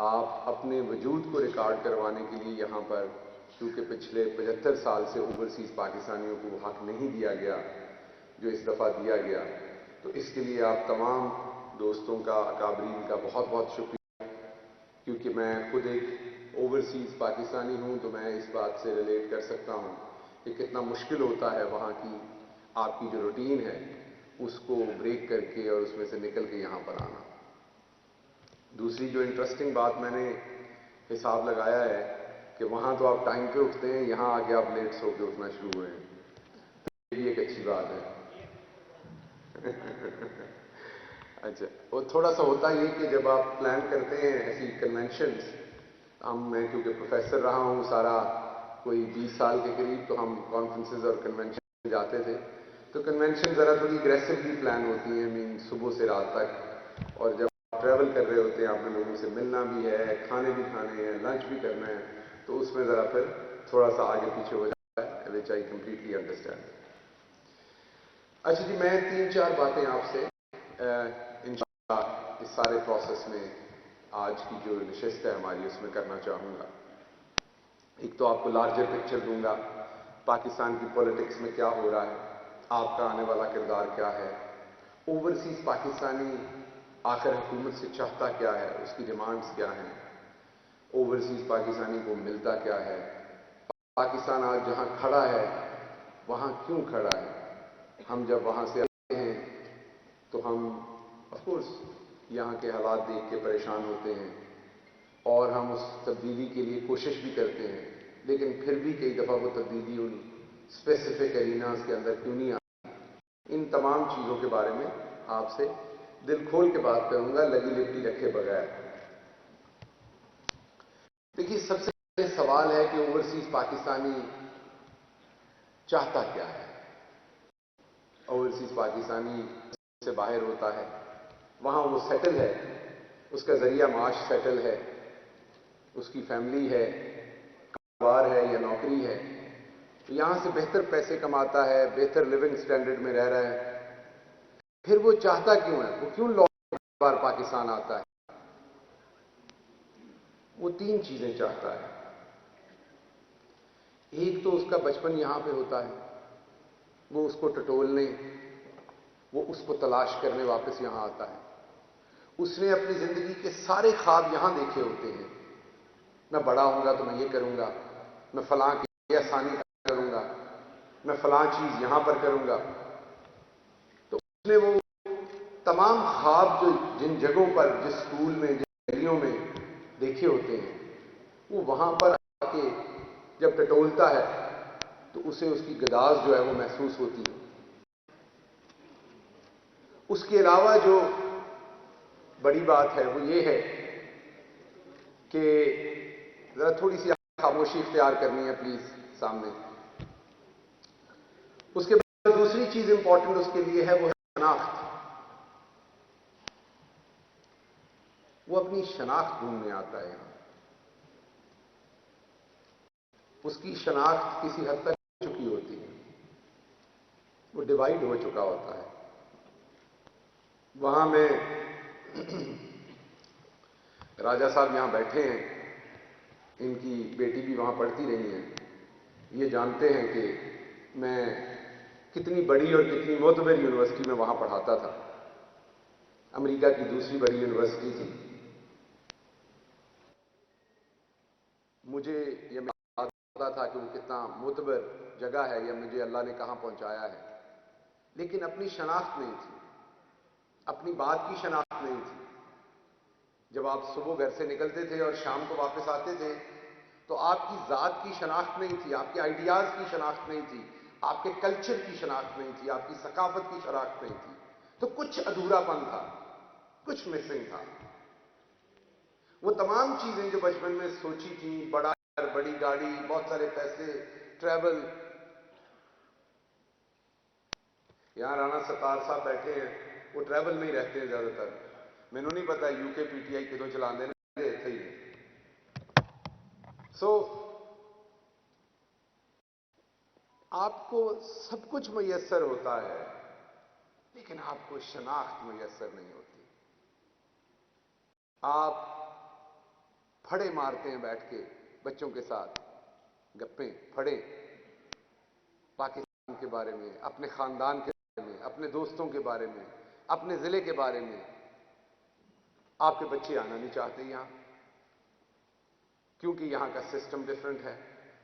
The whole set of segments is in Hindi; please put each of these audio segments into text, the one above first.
आप अपने वजूद को रिकॉर्ड करवाने के लिए यहाँ पर, क्योंकि पिछले 75 साल से ओवरसीज़ पाकिस्तानियों को हक नहीं दिया गया जो इस दफ़ा दिया गया, तो इसके लिए आप तमाम दोस्तों का, अकाबरीन का बहुत बहुत शुक्रिया। क्योंकि मैं खुद एक ओवरसीज़ पाकिस्तानी हूँ तो मैं इस बात से रिलेट कर सकता हूँ कि कितना मुश्किल होता है वहाँ की आपकी जो रूटीन है उसको ब्रेक करके और उसमें से निकल के यहाँ पर आना। दूसरी जो इंटरेस्टिंग बात मैंने हिसाब लगाया है कि वहाँ तो आप टाइम पे उठते हैं, यहाँ आके आप लेट सो के उठना शुरू हुए हैं, तो ये भी एक अच्छी बात है। अच्छा, और थोड़ा सा होता ये कि जब आप प्लान करते हैं ऐसी कन्वेंशंस, मैं क्योंकि प्रोफेसर रहा हूँ सारा कोई 20 साल के करीब, तो हम कॉन्फ्रेंसेस और कन्वेंशन जाते थे, तो कन्वेंशन ज़रा थोड़ी अग्रेसिवली प्लान होती हैं, मीन सुबह से रात तक, और जब आप ट्रैवल कर रहे होते हैं, आपने लोगों से मिलना भी है, खाने भी खाने हैं, लंच भी करना है, तो उसमें ज़रा फिर थोड़ा सा आगे पीछे हो जाता है, विच आई कम्प्लीटली अंडरस्टैंड। अच्छा जी, मैं 3-4 बातें आपसे इंशाअल्लाह इस सारे प्रोसेस में आज की जो नशिस्त है हमारी उसमें करना चाहूँगा। एक तो आपको लार्जर पिक्चर दूंगा, पाकिस्तान की पॉलिटिक्स में क्या हो रहा है, आपका आने वाला किरदार क्या है, ओवरसीज़ पाकिस्तानी आखिर हुकूमत से चाहता क्या है, उसकी डिमांड्स क्या हैं, ओवरसीज़ पाकिस्तानी को मिलता क्या है, पाकिस्तान आज जहां खड़ा है वहां क्यों खड़ा है। हम जब वहां से आते हैं तो हम ऑफ कोर्स यहाँ के हालात देख के परेशान होते हैं और हम उस तब्दीली के लिए कोशिश भी करते हैं, लेकिन फिर भी कई दफ़ा वो तब्दीली उन स्पेसिफिक एरिनास के अंदर क्यों नहीं आती। इन तमाम चीज़ों के बारे में आपसे दिल खोल के बात करूंगा, लगी लिपटी रखे बगैर। देखिए, सबसे पहले सवाल है कि ओवरसीज़ पाकिस्तानी चाहता क्या है। ओवरसीज़ पाकिस्तानी से बाहर होता है, वहां वो सेटल है, उसका जरिया माश सेटल है, उसकी फैमिली है, कारोबार है या नौकरी है, तो यहां से बेहतर पैसे कमाता है, बेहतर लिविंग स्टैंडर्ड में रह रहा है, फिर वो चाहता क्यों है, वो क्यों लौट बार पाकिस्तान आता है। वो 3 चीजें चाहता है। एक तो उसका बचपन यहां पे होता है, वो उसको टटोलने, वो उसको तलाश करने वापस यहां आता है। उसने अपनी जिंदगी के सारे ख्वाब यहां देखे होते हैं, मैं बड़ा होऊंगा तो मैं ये करूंगा, मैं फलां की आसानी करूंगा, मैं फलां चीज यहां पर करूंगा। तो उसने वो तमाम ख्वाब जो जिन जगहों पर, जिस स्कूल में, जिन गलियों में देखे होते हैं, वो वहां पर आके जब टटोलता है तो उसे उसकी गदाज जो है वो महसूस होती है। उसके अलावा जो बड़ी बात है वो ये है कि जरा थोड़ी सी खामोशी इख्तियार करनी है प्लीज सामने। उसके बाद दूसरी चीज इंपॉर्टेंट उसके लिए है वो है शनाख्त। वो अपनी शनाख्त ढूंढने आता है यहां। उसकी शनाख्त किसी हद तक हो चुकी होती है, वो डिवाइड हो चुका होता है। वहां में राजा साहब यहां बैठे हैं, इनकी बेटी भी वहां पढ़ती रही है, ये जानते हैं कि मैं कितनी बड़ी और कितनी मोतबर यूनिवर्सिटी में वहां पढ़ाता था। अमेरिका की दूसरी बड़ी यूनिवर्सिटी थी। मुझे यह पता था कि वो कितना मोतबर जगह है, या मुझे अल्लाह ने कहां पहुंचाया है, लेकिन अपनी शनाख्त नहीं थी, अपनी बात की शनाख्त नहीं थी। जब आप सुबह घर से निकलते थे और शाम को वापस आते थे तो आपकी जात की शनाख्त नहीं थी, आपके आइडियाज की शनाख्त नहीं थी, आपके कल्चर की शनाख्त नहीं थी, आपकी सकाफत की शनाख्त नहीं थी। तो कुछ अधूरापन था, कुछ मिसिंग था। वो तमाम चीजें जो बचपन में सोची थी, बड़ा घर, बड़ी गाड़ी, बहुत सारे पैसे, ट्रैवल। यहां राणा सत्तार साहब बैठे हैं, वो ट्रैवल में ही रहते हैं ज्यादातर। मैनू नहीं पता यूके पीटीआई किदों चलाते हैं, इत्थे ही है। आपको सब कुछ मुयस्सर होता है, लेकिन आपको शनाख्त मुयस्सर नहीं होती। आप फड़े मारते हैं बैठ के बच्चों के साथ, गप्पे फड़े पाकिस्तान के बारे में, अपने खानदान के बारे में, अपने दोस्तों के बारे में, अपने जिले के बारे में। आपके बच्चे आना नहीं चाहते यहां, क्योंकि यहां का सिस्टम डिफरेंट है।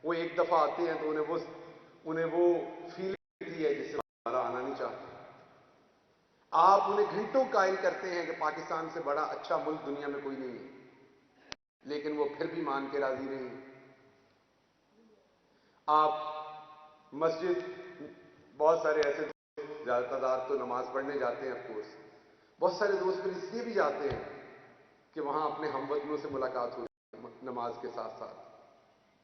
वो एक दफा आते हैं तो उन्हें वो फीलिंग होती है जिससे दोबारा आना नहीं चाहते। आप उन्हें घंटों कायल करते हैं कि पाकिस्तान से बड़ा अच्छा मुल्क दुनिया में कोई नहीं है, लेकिन वो फिर भी मान के राजी नहीं। आप मस्जिद, बहुत सारे ऐसे दोस्त, ज्यादातर तो नमाज पढ़ने जाते हैं ऑफकोर्स, बहुत सारे दोस्त फिर इसलिए भी जाते हैं कि वहां अपने हमवतनों से मुलाकात होती है नमाज के साथ साथ,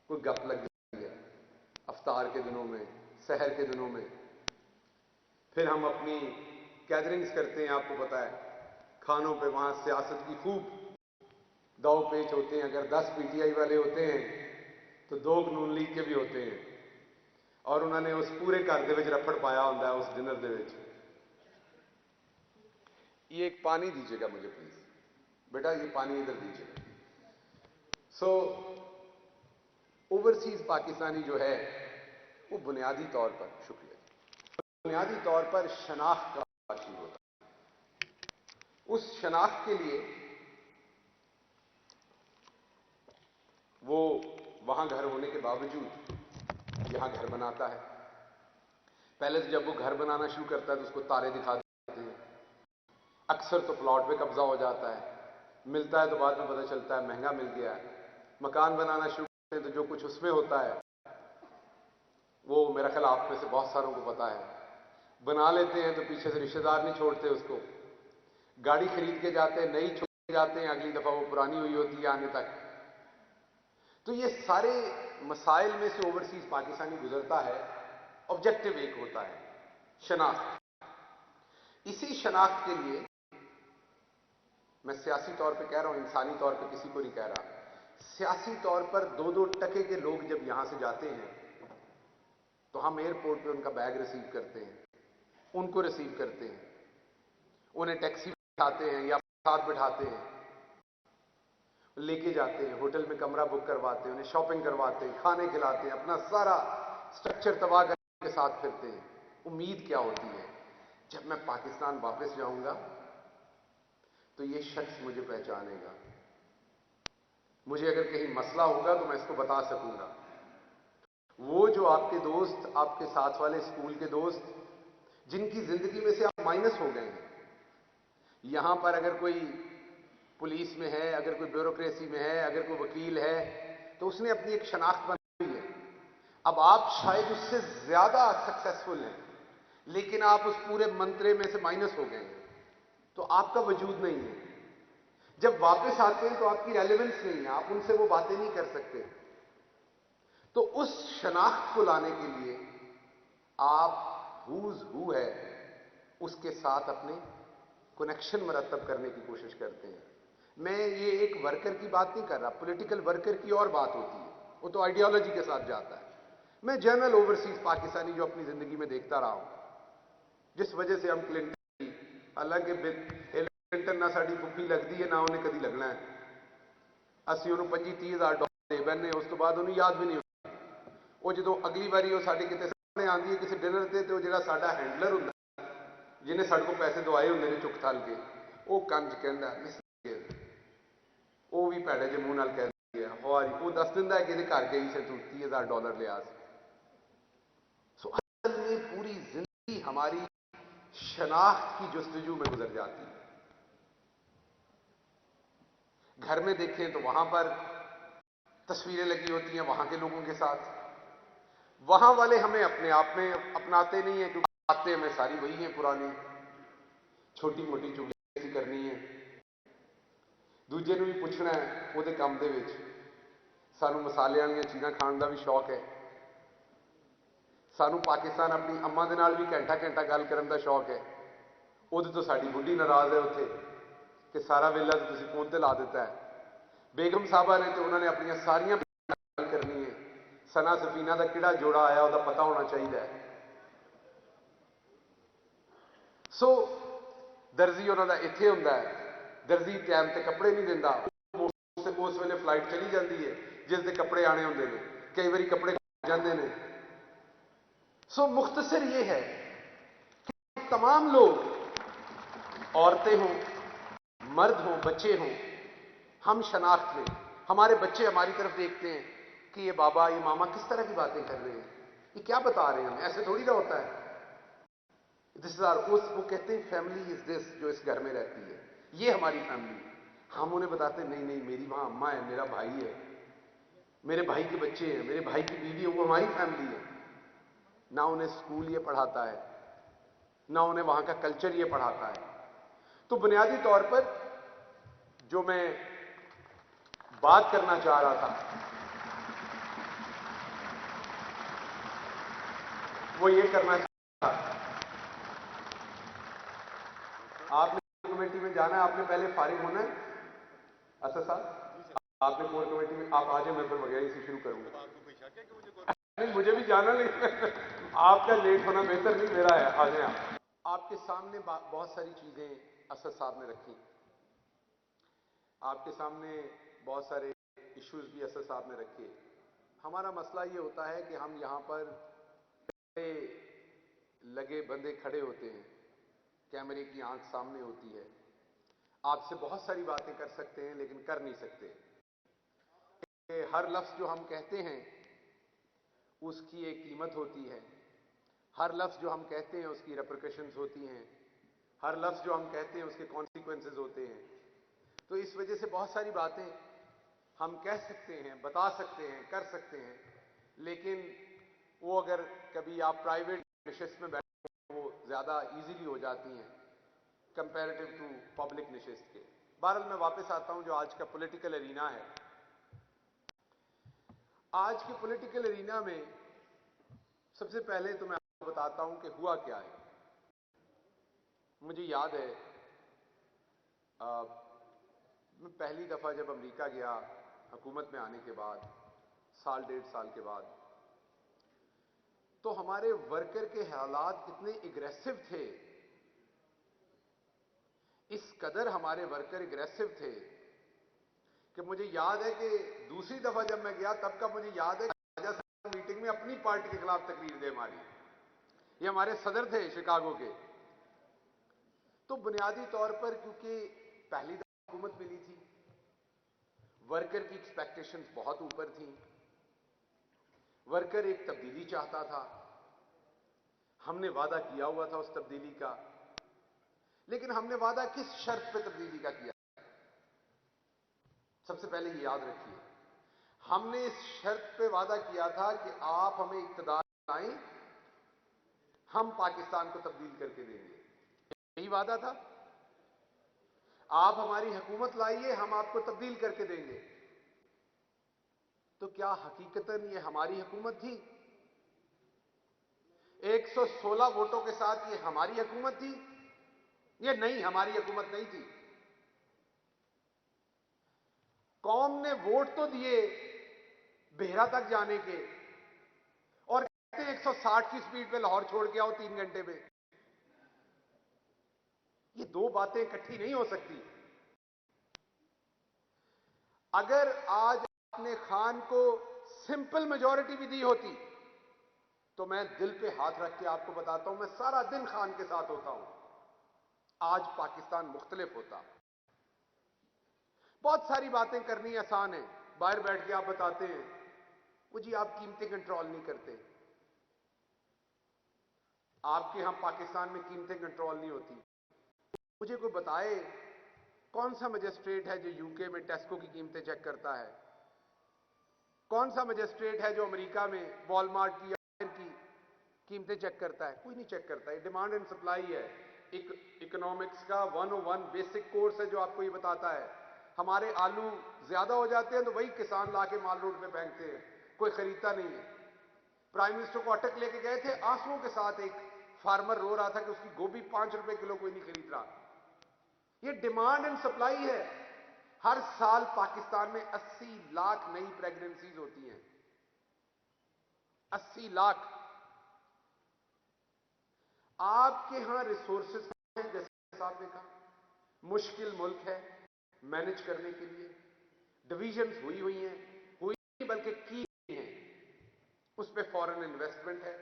कोई गप लग जाती है अफ्तार के दिनों में, सहर के दिनों में। फिर हम अपनी गैदरिंग्स करते हैं, आपको पता है, खानों पे वहां सियासत की खूब दाव पेच होते हैं। अगर 10 पीटीआई वाले होते हैं तो 2 नून लीग के भी होते हैं, और उन्होंने उस पूरे घर दे विच रफड़ पाया होता है उस डिनर दे विच। ये एक पानी दीजिएगा मुझे प्लीज बेटा, ये पानी इधर दीजिएगा। सो ओवरसीज पाकिस्तानी जो है वो बुनियादी तौर पर, शुक्रिया, बुनियादी तौर पर शनाख्त का शुरू होता है। उस शनाख्त के लिए वो वहां घर होने के बावजूद यहां घर बनाता है। पहले तो जब वो घर बनाना शुरू करता है तो उसको तारे दिखा देते हैं। अक्सर तो प्लॉट पे कब्जा हो जाता है, मिलता है तो बाद में पता चलता है महंगा मिल गया है। मकान बनाना शुरू करते हैं तो जो कुछ उसमें होता है वो मेरा ख्याल आप में से बहुत सारों को पता है। बना लेते हैं तो पीछे से रिश्तेदार नहीं छोड़ते उसको। गाड़ी खरीद के जाते हैं, नई छोड़ के जाते हैं, अगली दफा वो पुरानी हुई होती है आने तक। तो ये सारे मसाइल में से ओवरसीज पाकिस्तानी गुजरता है। ऑब्जेक्टिव एक होता है, शनाख्त। इसी शनाख्त के लिए मैं सियासी तौर पे कह रहा हूं, इंसानी तौर पे किसी को नहीं कह रहा, सियासी तौर पर 2-2 टके के लोग जब यहां से जाते हैं तो हम एयरपोर्ट पे उनका बैग रिसीव करते हैं, उनको रिसीव करते हैं, उन्हें टैक्सी बिठाते हैं या साथ बिठाते हैं, लेके जाते हैं, होटल में कमरा बुक करवाते हैं, उन्हें शॉपिंग करवाते हैं, खाने खिलाते हैं, अपना सारा स्ट्रक्चर तबाह करके साथ फिरते हैं। उम्मीद क्या होती है, जब मैं पाकिस्तान वापस जाऊंगा तो ये शख्स मुझे पहचानेगा, मुझे अगर कहीं मसला होगा तो मैं इसको बता सकूंगा। वो जो आपके दोस्त, आपके साथ वाले स्कूल के दोस्त, जिनकी जिंदगी में से आप माइनस हो गए हैं, यहां पर अगर कोई पुलिस में है, अगर कोई ब्यूरोक्रेसी में है, अगर कोई वकील है, तो उसने अपनी एक शनाख्त बनाई है। अब आप शायद उससे ज्यादा सक्सेसफुल हैं, लेकिन आप उस पूरे मंत्रे में से माइनस हो गए हैं, तो आपका वजूद नहीं है। जब वापस आते हैं तो आपकी रेलेवेंस नहीं है, आप उनसे वो बातें नहीं कर सकते। तो उस शनाख्त को लाने के लिए आप हुज हु है उसके साथ अपने कनेक्शन मरतब करने की कोशिश करते हैं। मैं ये एक वर्कर की बात नहीं कर रहा, पॉलिटिकल वर्कर की और बात होती है, वो तो आइडियोलॉजी के साथ जाता है। मैं जनरल ओवरसीज पाकिस्तानी जो अपनी जिंदगी में देखता रहा हूं, जिस वजह से हम क्लिंटन, हालांकि क्लिंटन ना साड़ी फुफी लगती है ना उन्हें कभी लगना है, असं उन्होंने 25-30 हज़ार डॉलर दे बैठे, उस तो बाद उन्हें याद भी नहीं होता। वो जो अगली बारी वो साढ़े कितने सामने आती है किसी डिनर से, तो जो साडा हैंडलर होंगे जिन्हें साढ़े को पैसे दवाए होंगे ने चुक थल के, वो कंज कहता वो भी भैड़े जे मुंह नाल कह दिया हवारी, वो दस दिंदा है कि घर गई से तू 30,000 डॉलर लिया। सो असल में पूरी जिंदगी हमारी शनाख्त की जुस्तजू में गुजर जाती है। घर में देखें तो वहां पर तस्वीरें लगी होती हैं वहां के लोगों के साथ, वहां वाले हमें अपने आप में अपनाते नहीं है, क्योंकि बातें हमें सारी वही हैं पुरानी, छोटी मोटी चुगली करनी है, दूजे भी पूछना है वो काम दे विच। सानू मसाले वाली चीज़ां खाने का भी शौक है, सानू पाकिस्तान अपनी अम्मा दे नाल भी घंटा घंटा गल करने का शौक है। उहदे तो साडी बुढ़ी नाराज है उत्थे कि सारा वेला तो तुसीं फोन ते ला दिता है। बेगम साहबा ने तो उन्होंने अपन सारियां गल करनी है, सना सफीना का किहड़ा जोड़ा आया वह पता होना चाहिए। सो दर्जी उन्होंने इत्थे हुंदा है, दर्जी टाइम ते कपड़े नहीं दिंदा, उस वेले फ्लाइट चली जाती है जिस दे कपड़े आने होंगे ने, कई बारी कपड़े जाते हैं। सो मुख्तसर ये है कि तमाम लोग, औरतें हों, मर्द हों, बच्चे हों, हम शनाख्त में, हमारे बच्चे हमारी तरफ देखते हैं कि ये बाबा, ये मामा किस तरह की बातें कर रहे हैं, ये क्या बता रहे हैं हमें, ऐसे थोड़ी ना होता है। दिस आर उस, वो कहते हैं फैमिली इज दिस, जो इस घर में रहती है, ये हमारी फैमिली है। हम उन्हें बताते हैं नहीं नहीं, मेरी वहां अम्मा है, मेरा भाई है, मेरे भाई के बच्चे हैं, मेरे भाई की बीवी है, वो हमारी फैमिली है। ना उन्हें स्कूल ये पढ़ाता है, ना उन्हें वहां का कल्चर ये पढ़ाता है। तो बुनियादी तौर पर जो मैं बात करना चाह रहा था वो ये करना चाह रहा था, आपने कमेटी में जाना है, आपने पहले फारिग होना है। असद साहब, आपने कोर कमेटी में, आप आ जाए, मैं फिर वगैरह से शुरू करूंगा। नहीं, मुझे भी जाना, नहीं आपका लेट होना बेहतर नहीं, मेरा है, आ जाए आप। आपके सामने बहुत सारी चीजें असद साहब ने रखी, आपके सामने बहुत सारे इश्यूज भी असद साहब ने रखे। हमारा मसला ये होता है कि हम यहां पर लगे बंदे खड़े होते हैं, कैमरे की आंख सामने होती है, आपसे बहुत सारी बातें कर सकते हैं लेकिन कर नहीं सकते। हर लफ्ज जो हम कहते हैं उसकी एक कीमत होती है, हर लफ्ज जो हम कहते हैं उसकी रेपरकशंस होती हैं, हर लफ्ज जो हम कहते हैं उसके कॉन्सिक्वेंसेस होते हैं। तो इस वजह से बहुत सारी बातें हम कह सकते हैं, बता सकते हैं, कर सकते हैं, लेकिन वो अगर कभी आप प्राइवेट निशिस्त में बैठे वो ज्यादा इजीली हो जाती हैं कंपैरेटिव टू पब्लिक निशिस्त के। बहरहाल मैं वापस आता हूं जो आज का पॉलिटिकल एरिना है। आज के पॉलिटिकल एरिना में सबसे पहले तो मैं आपको बताता हूं कि हुआ क्या है। मुझे याद है मैं पहली दफा जब अमेरिका गया हुकूमत में आने के बाद, साल डेढ़ साल के बाद, तो हमारे वर्कर के हालात इतने एग्रेसिव थे, इस कदर हमारे वर्कर एग्रेसिव थे कि मुझे याद है कि दूसरी दफा जब मैं गया तब का मुझे याद है कि राजा साहब मीटिंग में अपनी पार्टी के खिलाफ तकरीर दे हमारी। ये हमारे सदर थे शिकागो के। तो बुनियादी तौर पर क्योंकि पहली दफा हुकूमत मिली थी, वर्कर की एक्सपेक्टेशंस बहुत ऊपर थी, वर्कर एक तब्दीली चाहता था, हमने वादा किया हुआ था उस तब्दीली का, लेकिन हमने वादा किस शर्त पे तब्दीली का किया? सबसे पहले ये याद रखिए, हमने इस शर्त पे वादा किया था कि आप हमें इक्तदार लाएं, हम पाकिस्तान को तब्दील करके देंगे। यही वादा था, आप हमारी हुकूमत लाइए, हम आपको तब्दील करके देंगे। तो क्या हकीकतन ये हमारी हुकूमत थी? 116 वोटों के साथ ये हमारी हुकूमत थी? ये नहीं, हमारी हुकूमत नहीं थी। कौम ने वोट तो दिए बेहरा तक जाने के, और कहते 160 की स्पीड पे लाहौर छोड़ के आओ 3 घंटे में। ये दो बातें इकट्ठी नहीं हो सकती। अगर आज आपने खान को सिंपल मेजॉरिटी भी दी होती तो मैं दिल पे हाथ रख के आपको बताता हूं, मैं सारा दिन खान के साथ होता हूं, आज पाकिस्तान मुख्तलिफ होता। बहुत सारी बातें करनी आसान है, बाहर बैठ के आप बताते हैं वो जी आप कीमतें कंट्रोल नहीं करते। आपके यहां पाकिस्तान में कीमतें कंट्रोल नहीं होती। मुझे कोई बताए कौन सा मजिस्ट्रेट है जो यूके में टेस्को की कीमतें चेक करता है? कौन सा मजिस्ट्रेट है जो अमेरिका में वॉलमार्ट की या की कीमतें चेक करता है? कोई नहीं चेक करता है। डिमांड एंड सप्लाई है, इकोनॉमिक्स का 101 बेसिक कोर्स है जो आपको ये बताता है। हमारे आलू ज्यादा हो जाते हैं तो वही किसान लाके माल रोड पे फेंकते हैं, कोई खरीदता नहीं है। प्राइम मिनिस्टर को अटक लेके गए थे, आंसुओं के साथ एक फार्मर रो रहा था कि उसकी गोभी 5 रुपए किलो कोई नहीं खरीद रहा। ये डिमांड एंड सप्लाई है। हर साल पाकिस्तान में 80 लाख नई प्रेगनेंसीज होती हैं, 80 लाख। आपके यहां रिसोर्सेस हैं, जैसे साहब ने कहा, मुश्किल मुल्क है मैनेज करने के लिए। डिविजन्स हुई हैं, बल्कि की हैं, उस पे फॉरेन इन्वेस्टमेंट है,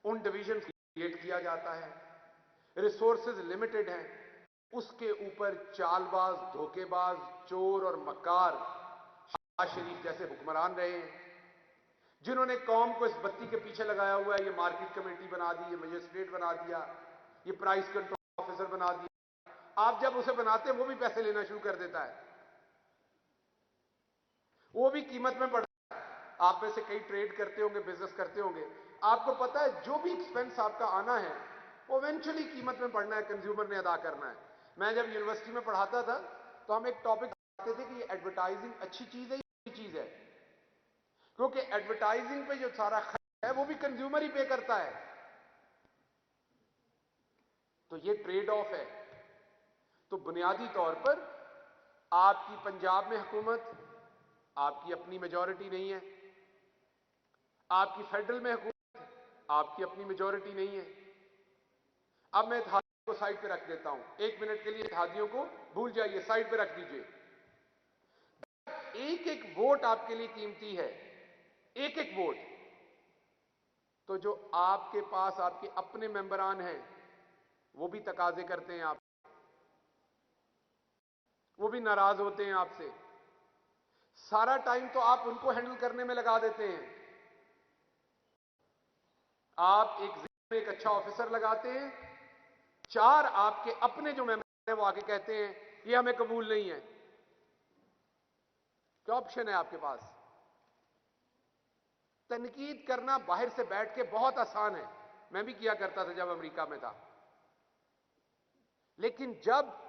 उन डिवीजन क्रिएट किया जाता है, रिसोर्सेज लिमिटेड हैं, उसके ऊपर चालबाज, धोखेबाज, चोर और मक्कार शहबाज शरीफ जैसे हुक्मरान रहे हैं, जिन्होंने कौम को इस बत्ती के पीछे लगाया हुआ है। ये मार्केट कमेटी बना दी, ये मजिस्ट्रेट बना दिया, ये प्राइस कंट्रोल ऑफिसर बना दिया। आप जब उसे बनाते हैं वो भी पैसे लेना शुरू कर देता है, वो भी कीमत में बढ़। आप में से कई ट्रेड करते होंगे, बिजनेस करते होंगे, आपको पता है जो भी एक्सपेंस आपका आना है वो इवेंचुअली कीमत में पड़ना है, कंज्यूमर ने अदा करना है। मैं जब यूनिवर्सिटी में पढ़ाता था तो हम एक टॉपिक पढ़ाते थे कि ये एडवर्टाइजिंग अच्छी चीज है या बुरी चीज है, क्योंकि एडवर्टाइजिंग पे जो सारा खर्च है वो भी कंज्यूमर ही पे करता है। तो ये ट्रेड ऑफ है। तो बुनियादी तौर पर आपकी पंजाब में हुकूमत, आपकी अपनी मेजॉरिटी नहीं है, आपकी फेडरल में हुकूमत, आपकी अपनी मेजॉरिटी नहीं है। अब मैं इत्तेहादियों को साइड पे रख देता हूं, 1 मिनट के लिए इत्तेहादियों को भूल जाइए, साइड पे रख दीजिए। एक एक वोट आपके लिए कीमती है, एक एक वोट। तो जो आपके पास आपके अपने मेंबरान हैं वो भी तकाजे करते हैं, आप वो भी नाराज होते हैं आपसे। सारा टाइम तो आप उनको हैंडल करने में लगा देते हैं। आप एक अच्छा ऑफिसर लगाते हैं, 4 आपके अपने जो मेंबर हैं वो आके कहते हैं ये हमें कबूल नहीं है। क्या ऑप्शन है आपके पास? तनकीद करना बाहर से बैठ के बहुत आसान है, मैं भी किया करता था जब अमेरिका में था। लेकिन जब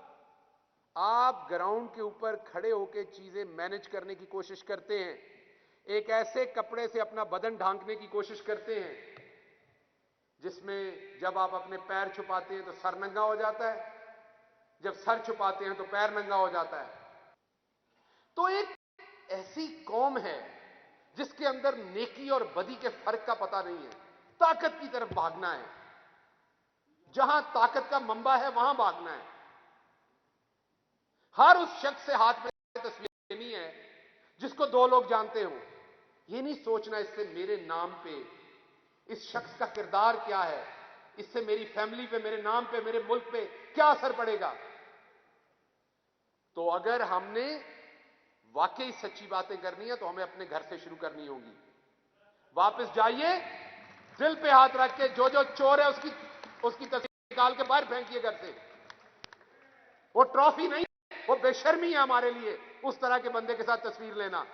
आप ग्राउंड के ऊपर खड़े होकर चीजें मैनेज करने की कोशिश करते हैं, एक ऐसे कपड़े से अपना बदन ढांकने की कोशिश करते हैं जिसमें जब आप अपने पैर छुपाते हैं तो सर नंगा हो जाता है, जब सर छुपाते हैं तो पैर नंगा हो जाता है। तो एक ऐसी कौम है जिसके अंदर नेकी और बदी के फर्क का पता नहीं है। ताकत की तरफ भागना है, जहां ताकत का मंबा है वहां भागना है। हर उस शख्स से हाथ में तस्वीर लेनी है जिसको 2 लोग जानते हो। यह नहीं सोचना इससे मेरे नाम पे, इस शख्स का किरदार क्या है, इससे मेरी फैमिली पे, मेरे नाम पे, मेरे मुल्क पे क्या असर पड़ेगा। तो अगर हमने वाकई सच्ची बातें करनी है तो हमें अपने घर से शुरू करनी होगी। वापस जाइए, दिल पे हाथ रख के जो जो चोर है उसकी तस्वीर निकाल के बाहर फेंकिए घर से। वो ट्रॉफी नहीं, वो बेशर्मी है हमारे लिए उस तरह के बंदे के साथ तस्वीर लेना।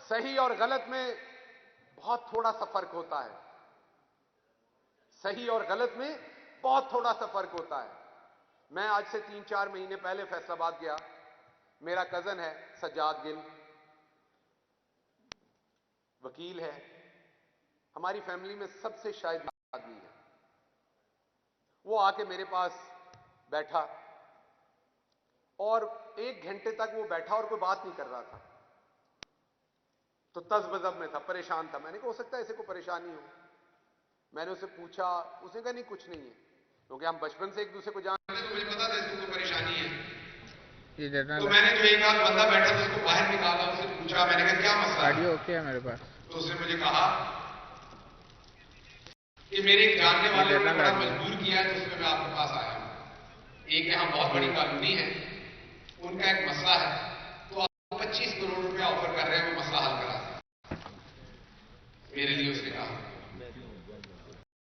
सही और गलत में बहुत थोड़ा सा फर्क होता है, सही और गलत में बहुत थोड़ा सा फर्क होता है। मैं आज से 3-4 महीने पहले फैसलाबाद गया। मेरा कजन है सज्जाद गिल, वकील है, हमारी फैमिली में सबसे शायद आदमी है। वो आके मेरे पास बैठा और 1 घंटे तक वो बैठा और कोई बात नहीं कर रहा था। तो तज़बज़ब में था, परेशान था। मैंने कहा हो सकता है इसे कोई परेशानी हो। मैंने उससे पूछा, उसने कहा नहीं कुछ नहीं है, क्योंकि हम बचपन से एक दूसरे को जानते हैं तो मुझे पता था इसको कोई परेशानी है। तो मैंने जो एक आध बंदा बैठा था उसको बाहर निकाला, उससे पूछा, मैंने कहा क्या मसला है? ऑडियो ओके है मेरे पास। तो उसने मुझे कहा कि मेरे एक जानने वाले ने बड़ा मजबूर किया है तो उसमें मैं आपके पास आया हूं। एक यहाँ बहुत बड़ी कॉलोनी है, उनका एक मसला है, तो आप 25 करोड़ रुपया ऑफर कर रहे हैं, वो मसला हल करा मेरे लिए, उसने कहा।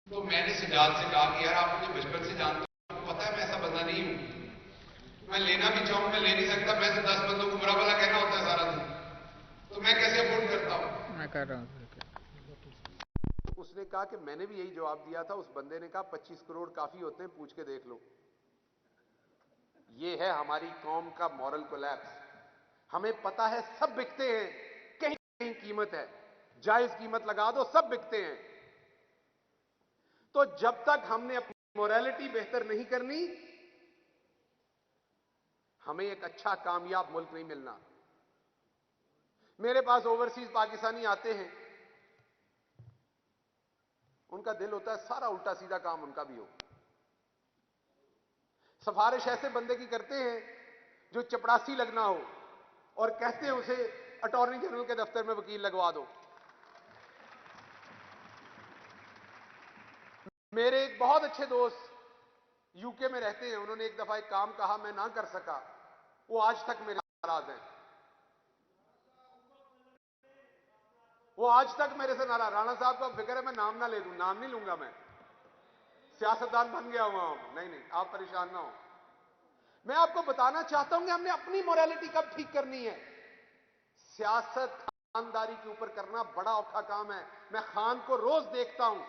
तो मैंने सजाद से कहा कि यार आप मुझे बचपन से जानते हो, आपको पता है मैं ऐसा बंदा नहीं हूं, मैं लेना भी चाहूं मैं ले नहीं सकता। मैं तो 10 बंदों को बुरा भला कहना होता है सारा दिन, तो मैं कैसे अफोर्ड करता हूं? मैं कर रहा हूँ। उसने कहा कि मैंने भी यही जवाब दिया था। उस बंदे ने कहा 25 करोड़ काफी होते हैं, पूछ के देख लो। ये है हमारी कौम का मॉरल कोलैप्स। हमें पता है सब बिकते हैं, कहीं कहीं कीमत है, जायज कीमत लगा दो, सब बिकते हैं। तो जब तक हमने अपनी मोरालिटी बेहतर नहीं करनी, हमें एक अच्छा कामयाब मुल्क नहीं मिलना। मेरे पास ओवरसीज पाकिस्तानी आते हैं, उनका दिल होता है सारा उल्टा सीधा काम उनका भी हो। सिफारिश ऐसे बंदे की करते हैं जो चपड़ासी लगना हो और कहते हैं उसे अटॉर्नी जनरल के दफ्तर में वकील लगवा दो। मेरे एक बहुत अच्छे दोस्त यूके में रहते हैं, उन्होंने एक दफा एक काम कहा, मैं ना कर सका, वो आज तक मेरे से नाराज हैं। वो आज तक मेरे से नाराज। राणा साहब को फिक्र है मैं नाम ना ले दूं, नाम नहीं लूंगा, मैं सियासतदान बन गया हुआ हूं। नहीं नहीं, आप परेशान ना हो। मैं आपको बताना चाहता हूं कि हमने अपनी मोरालिटी कब ठीक करनी है। सियासत खानदारी के ऊपर करना बड़ा औखा काम है। मैं खान को रोज देखता हूं,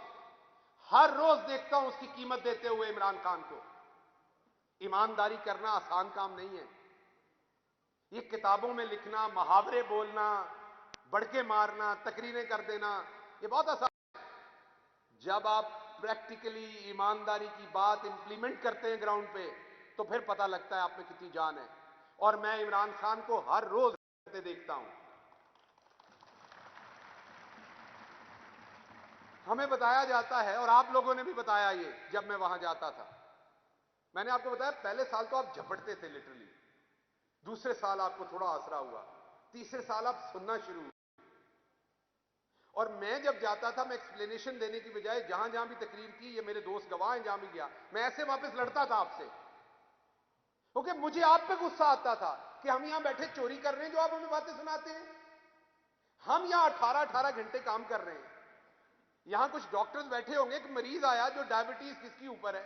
हर रोज देखता हूं उसकी कीमत देते हुए इमरान खान को। ईमानदारी करना आसान काम नहीं है। ये किताबों में लिखना, मुहावरे बोलना, बड़के मारना, तकरीरें कर देना, ये बहुत आसान है। जब आप प्रैक्टिकली ईमानदारी की बात इंप्लीमेंट करते हैं ग्राउंड पे, तो फिर पता लगता है आप में कितनी जान है। और मैं इमरान खान को हर रोज देखता हूं। हमें बताया जाता है, और आप लोगों ने भी बताया ये, जब मैं वहां जाता था, मैंने आपको बताया पहले साल तो आप झपटते थे लिटरली, दूसरे साल आपको थोड़ा आसरा हुआ, तीसरे साल आप सुनना शुरू हुए। और मैं जब जाता था, मैं एक्सप्लेनेशन देने की बजाय जहां जहां भी तकरीर की, ये मेरे दोस्त गवाह हैं, जहां भी गया मैं ऐसे वापस लड़ता था आपसे, क्योंकि मुझे आप पे गुस्सा आता था कि हम यहां बैठे चोरी कर रहे हैं जो आप हमें बातें सुनाते हैं। हम यहां 18-18 घंटे काम कर रहे हैं। यहां कुछ डॉक्टर्स बैठे होंगे, एक मरीज आया जो डायबिटीज किसकी ऊपर है,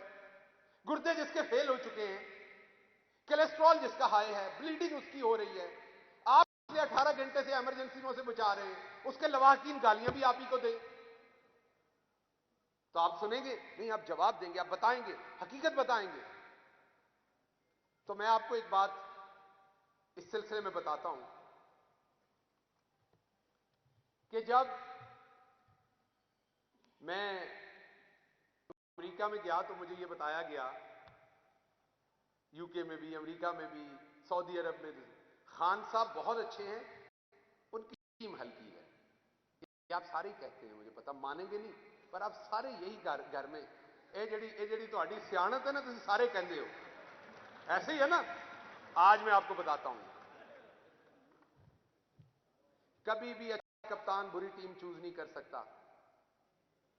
गुर्दे जिसके फेल हो चुके हैं, कोलेस्ट्रॉल जिसका हाई है, ब्लीडिंग उसकी हो रही है, आप 18 घंटे से इमरजेंसी में उसे बचा रहे हैं, उसके लवाहकीन गालियां भी आप ही को दें, तो आप सुनेंगे नहीं? आप जवाब देंगे, आप बताएंगे, हकीकत बताएंगे। तो मैं आपको एक बात इस सिलसिले में बताता हूं कि जब मैं अमेरिका में गया तो मुझे यह बताया गया, यूके में भी, अमेरिका में भी, सऊदी अरब में भी, खान साहब बहुत अच्छे हैं, उनकी टीम हल्की है। ये आप सारे ही कहते हैं, मुझे पता, मानेंगे नहीं, पर आप सारे यही घर में ये जड़ी तो सियाणत है ना, तुम सारे कहते हो, ऐसे ही है ना। आज मैं आपको बताता हूं, कभी भी अच्छा कप्तान बुरी टीम चूज नहीं कर सकता,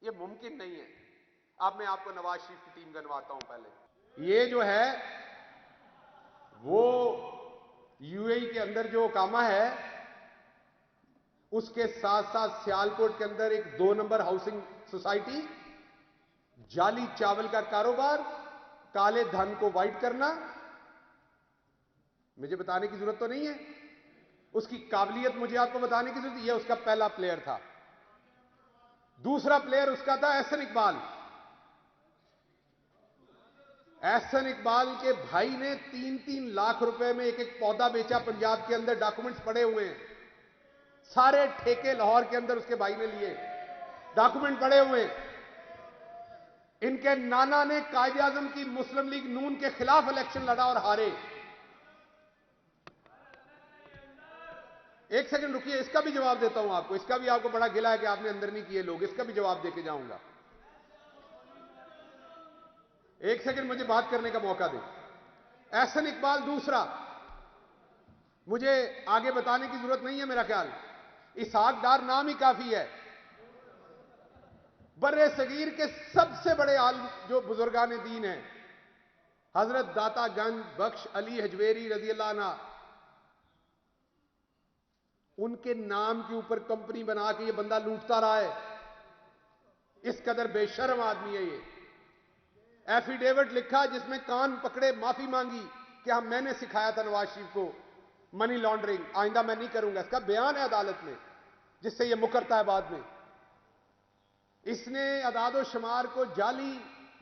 ये मुमकिन नहीं है। अब मैं आपको नवाज शरीफ की टीम गनवाता हूं। पहले ये जो है वो यूएई के अंदर जो कामा है, उसके साथ साथ सियालकोट के अंदर एक 2 नंबर हाउसिंग सोसाइटी, जाली चावल का कारोबार, काले धन को वाइट करना, मुझे बताने की जरूरत तो नहीं है, उसकी काबिलियत मुझे आपको बताने की जरूरत, यह उसका पहला प्लेयर था। दूसरा प्लेयर उसका था एहसन इकबाल। एहसन इकबाल के भाई ने 3-3 लाख रुपए में एक एक पौधा बेचा पंजाब के अंदर, डॉक्यूमेंट्स पड़े हुए हैं, सारे ठेके लाहौर के अंदर उसके भाई ने लिए, डॉक्यूमेंट पड़े हुए हैं। इनके नाना ने कायदे आजम की मुस्लिम लीग नून के खिलाफ इलेक्शन लड़ा और हारे। एक सेकंड रुकिए, इसका भी जवाब देता हूं आपको, इसका भी आपको बड़ा गिला है कि आपने अंदर नहीं किए लोग, इसका भी जवाब देके जाऊंगा। एक सेकंड मुझे बात करने का मौका दें। एहसन इकबाल दूसरा, मुझे आगे बताने की जरूरत नहीं है मेरा ख्याल, इसहाक डार नाम ही काफी है। बर्रे सगीर के सबसे बड़े आलिम जो बुजुर्गान दीन हैं, हजरत दाता गंज बख्श अली हजवेरी रजी अल्लाह अन्हा, उनके नाम के ऊपर कंपनी बना के ये बंदा लूटता रहा है। इस कदर बेशर्म आदमी है ये। एफिडेविट लिखा जिसमें कान पकड़े माफी मांगी कि हम, मैंने सिखाया था नवाज शरीफ को मनी लॉन्ड्रिंग, आइंदा मैं नहीं करूंगा। इसका बयान है अदालत में, जिससे ये मुकरता है बाद में। इसने अदादो शुमार को जाली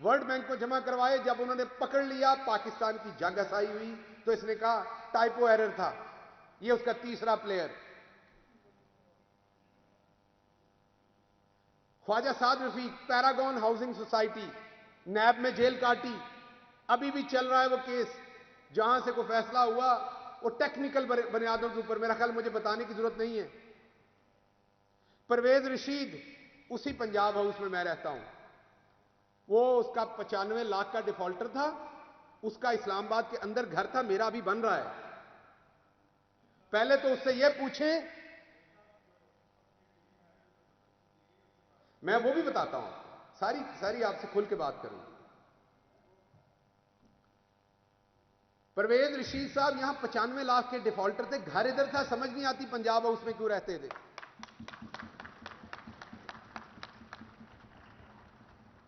वर्ल्ड बैंक को जमा करवाए, जब उन्होंने पकड़ लिया पाकिस्तान की जंग हसाई हुई, तो इसने कहा टाइपो एरर था। ये उसका तीसरा player. Khawaja Saad Rafique, Paragon housing society, नैब में जेल काटी, अभी भी चल रहा है वो केस, जहां से कोई फैसला हुआ वो टेक्निकल बुनियादों के ऊपर, मेरा ख्याल मुझे बताने की जरूरत नहीं है। परवेज रशीद, उसी पंजाब हाउस में मैं रहता हूं, वो उसका 95 लाख का डिफॉल्टर था, उसका इस्लामाबाद के अंदर घर था, मेरा अभी बन रहा है। पहले तो उससे यह पूछें, मैं वो भी बताता हूं, सारी आपसे खुल के बात करूंगा। परवेज रशीद साहब यहां 95 लाख के डिफॉल्टर थे, घर इधर था, समझ नहीं आती पंजाब हाउस में क्यों रहते थे।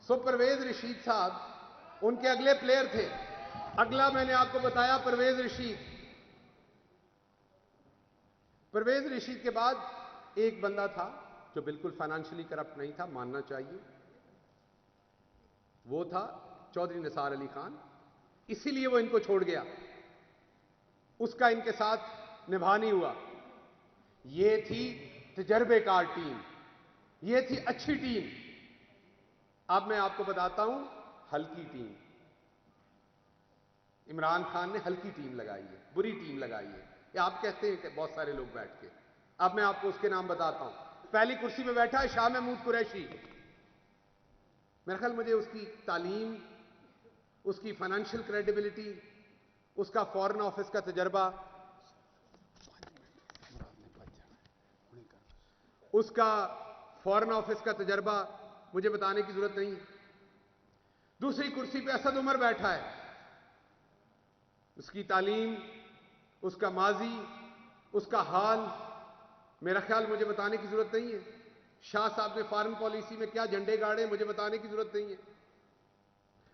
सो परवेज रशीद साहब उनके अगले प्लेयर थे। अगला मैंने आपको बताया परवेज रशीद। परवेज रशीद के बाद एक बंदा था जो बिल्कुल फाइनेंशियली करप्ट नहीं था, मानना चाहिए, वो था चौधरी निसार अली खान। इसीलिए वो इनको छोड़ गया, उसका इनके साथ निभा नहीं हुआ। ये थी तजर्बेकार टीम, ये थी अच्छी टीम। अब मैं आपको बताता हूं हल्की टीम। इमरान खान ने हल्की टीम लगाई है, बुरी टीम लगाई है, ये आप कहते हैं कि बहुत सारे लोग बैठ के। अब मैं आपको उसके नाम बताता हूं। पहली कुर्सी पे बैठा है शाह महमूद कुरैशी। मेरा ख्याल मुझे उसकी तालीम, उसकी फाइनेंशियल क्रेडिबिलिटी, उसका फॉरेन ऑफिस का तजर्बा, उसका फॉरेन ऑफिस का तजर्बा मुझे बताने की जरूरत नहीं। दूसरी कुर्सी पे असद उमर बैठा है। उसकी तालीम, उसका माजी, उसका हाल, मेरा ख्याल मुझे बताने की जरूरत नहीं है। शाह साहब ने फॉरेन पॉलिसी में क्या झंडे गाड़े मुझे बताने की जरूरत नहीं है।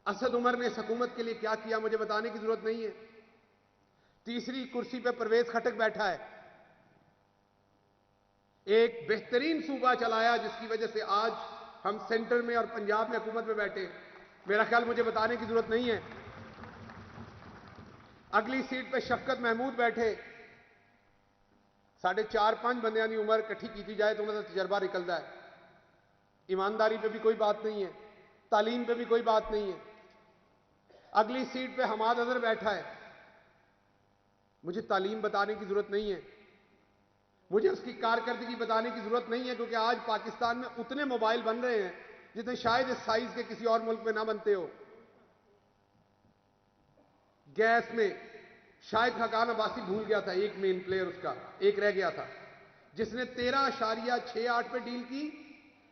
असद उमर ने हुकूमत के लिए क्या किया मुझे बताने की जरूरत नहीं है। तीसरी कुर्सी पे परवेज खटक बैठा है, एक बेहतरीन सूबा चलाया जिसकी वजह से आज हम सेंटर में और पंजाब में हुकूमत में बैठे। मेरा ख्याल मुझे बताने की जरूरत नहीं है। अगली सीट पे शफकत महमूद बैठे। 4.5-5 बंदियां की उम्र इकट्ठी की जाए तो उन्होंने तजर्बा निकलता है। ईमानदारी पे भी कोई बात नहीं है, तालीम पे भी कोई बात नहीं है। अगली सीट पे हमाद अजहर बैठा है। मुझे तालीम बताने की जरूरत नहीं है, मुझे उसकी कारकर्दगी बताने की जरूरत नहीं है, क्योंकि आज पाकिस्तान में उतने मोबाइल बन रहे हैं जितने शायद इस साइज के किसी और मुल्क में ना बनते हो। गैस में शायद खकान अब्बासी भूल गया था, एक मेन प्लेयर उसका एक रह गया था जिसने 13.68 पे डील की।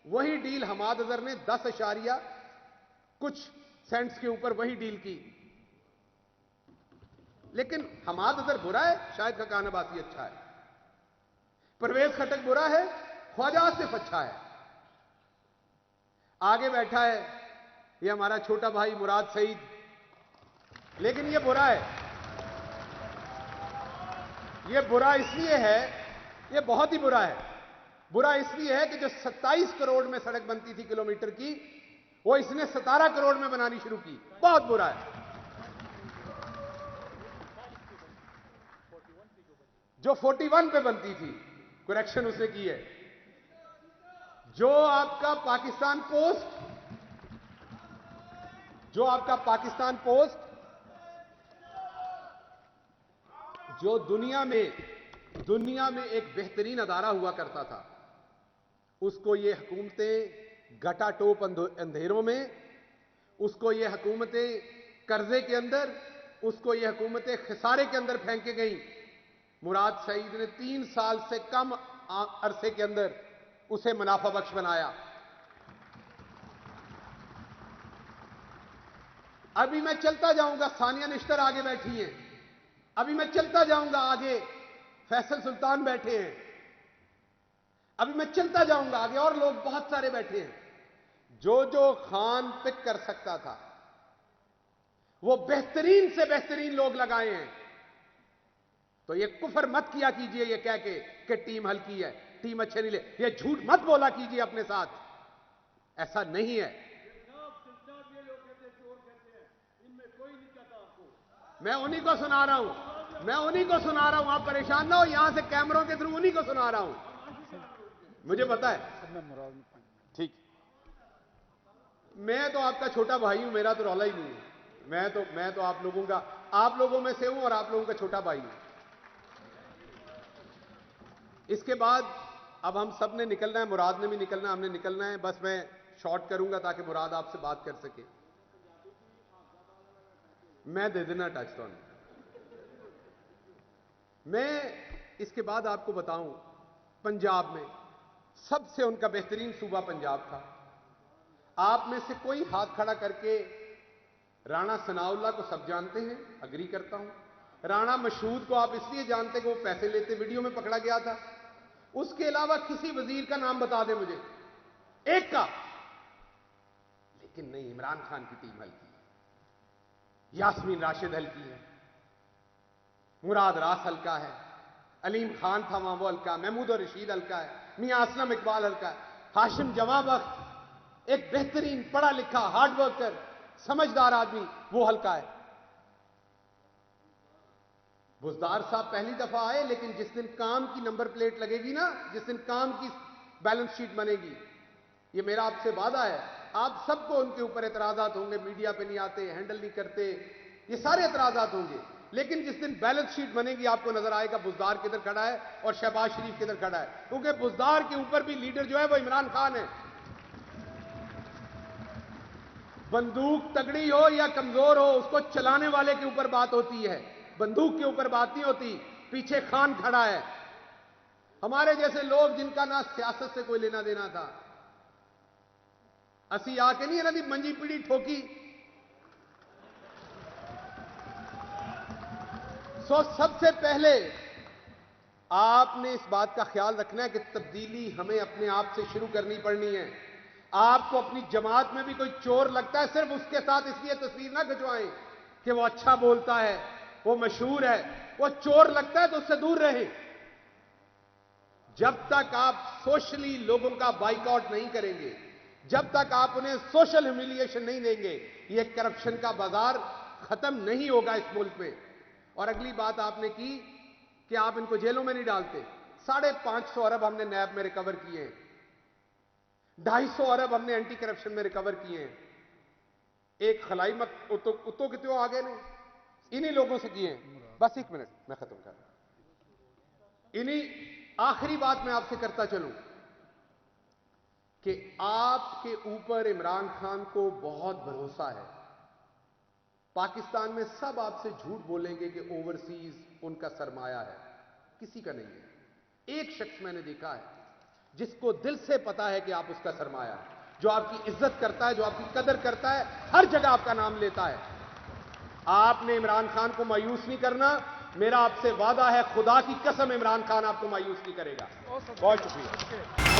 वही डील हमाद अजहर ने 10 कुछ सेंट्स के ऊपर वही डील की। लेकिन हमाद अजहर बुरा है, शायद खकान अब्बासी अच्छा है। परवेज खटक बुरा है, ख्वाजा आसिफ अच्छा है। आगे बैठा है ये हमारा छोटा भाई मुराद सईद, लेकिन ये बुरा है। ये बुरा इसलिए है, ये बहुत ही बुरा है। बुरा इसलिए है कि जो 27 करोड़ में सड़क बनती थी किलोमीटर की, वो इसने 17 करोड़ में बनानी शुरू की। बहुत बुरा है। जो 41 पे बनती थी, करेक्शन उसने की है। जो आपका पाकिस्तान पोस्ट जो दुनिया में एक बेहतरीन अदारा हुआ करता था, उसको ये हुकूमतें घटाटोप अंधेरों में, उसको ये हुकूमतें कर्जे के अंदर, उसको ये हुकूमतें खसारे के अंदर फेंके गई। मुराद सईद ने 3 साल से कम अरसे के अंदर उसे मुनाफा बख्श बनाया। अभी मैं चलता जाऊंगा, सानिया निश्तर आगे बैठी हैं, अभी मैं चलता जाऊंगा आगे, फैसल सुल्तान बैठे हैं, अभी मैं चलता जाऊंगा आगे, और लोग बहुत सारे बैठे हैं। जो खान पिक कर सकता था वो बेहतरीन से बेहतरीन लोग लगाए हैं। तो ये कुफर मत किया कीजिए ये कह के कि टीम हल्की है, टीम अच्छे नहीं ले, ये झूठ मत बोला कीजिए अपने साथ, ऐसा नहीं है। मैं उन्हीं को सुना रहा हूं, आप परेशान ना हो, यहां से कैमरों के थ्रू उन्हीं को सुना रहा हूं, मुझे पता है। ठीक, मैं तो आपका छोटा भाई हूं, मेरा तो रौला ही नहीं है। मैं तो आप लोगों में से हूं और आप लोगों का छोटा भाई हूं। इसके बाद अब हम सब ने निकलना है, मुराद ने भी निकलना है, हमने निकलना है। बस मैं शॉर्ट करूंगा ताकि मुराद आपसे बात कर सके। मैं दे देना टच तो। मैं इसके बाद आपको बताऊं, पंजाब में सबसे उनका बेहतरीन सूबा पंजाब था। आप में से कोई हाथ खड़ा करके राणा सनाउल्लाह को सब जानते हैं, अग्री करता हूं। राणा मशहूद को आप इसलिए जानते कि वो पैसे लेते, वीडियो में पकड़ा गया था। उसके अलावा किसी वजीर का नाम बता दे मुझे, एक का। लेकिन नहीं, इमरान खान की टीम हल्की है, यास्मीन राशिद हल्की है, मुराद रास हल्का है, अलीम खान था वहां वो हल्का, महमूद और रशीद हल्का है, मियां असलम इकबाल हल्का है, हाशिम जवां बख्त एक बेहतरीन पढ़ा लिखा हार्ड वर्कर समझदार आदमी, वो हल्का है। बुज़दार साहब पहली दफा आए, लेकिन जिस दिन काम की नंबर प्लेट लगेगी ना, जिस दिन काम की बैलेंस शीट बनेगी, ये मेरा आपसे वादा है, आप सबको उनके ऊपर एतराजात होंगे, मीडिया पे नहीं आते, हैंडल नहीं करते, ये सारे एतराजात होंगे। लेकिन जिस दिन बैलेंस शीट बनेगी आपको नजर आएगा बुज़दार किधर खड़ा है और शहबाज शरीफ किधर खड़ा है, क्योंकि बुज़दार के ऊपर भी लीडर जो है वो इमरान खान है। बंदूक तगड़ी हो या कमजोर हो, उसको चलाने वाले के ऊपर बात होती है, बंदूक के ऊपर बात नहीं होती। पीछे खान खड़ा है। हमारे जैसे लोग जिनका ना सियासत से कोई लेना देना था, असी आके नहीं है ना मंजी पीढ़ी ठोकी। सो सबसे पहले आपने इस बात का ख्याल रखना है कि तब्दीली हमें अपने आप से शुरू करनी पड़नी है। आपको अपनी जमात में भी कोई चोर लगता है, सिर्फ उसके साथ इसलिए तस्वीर ना खिंचवाएं कि वो अच्छा बोलता है, वो मशहूर है, वो चोर लगता है तो उससे दूर रहें। जब तक आप सोशली लोगों का बाइकआउट नहीं करेंगे, जब तक आप उन्हें सोशल ह्यूमिलिएशन नहीं देंगे, ये करप्शन का बाजार खत्म नहीं होगा इस मुल्क में। और अगली बात आपने की कि आप इनको जेलों में नहीं डालते। 550 अरब हमने नैब में रिकवर किए हैं, 250 अरब हमने एंटी करप्शन में रिकवर किए हैं। एक खलाई मत उतो कितने आगे नहीं, इन्हीं लोगों से किए हैं। बस एक मिनट मैं खत्म कर रहा हूं। इन्हीं आखिरी बात मैं आपसे करता चलूं कि आपके ऊपर इमरान खान को बहुत भरोसा है। पाकिस्तान में सब आपसे झूठ बोलेंगे कि ओवरसीज उनका सरमाया है, किसी का नहीं है। एक शख्स मैंने देखा है जिसको दिल से पता है कि आप उसका सरमाया है, जो आपकी इज्जत करता है, जो आपकी कदर करता है, हर जगह आपका नाम लेता है। आपने इमरान खान को मायूस नहीं करना, मेरा आपसे वादा है, खुदा की कसम इमरान खान आपको मायूस नहीं करेगा। बहुत शुक्रिया।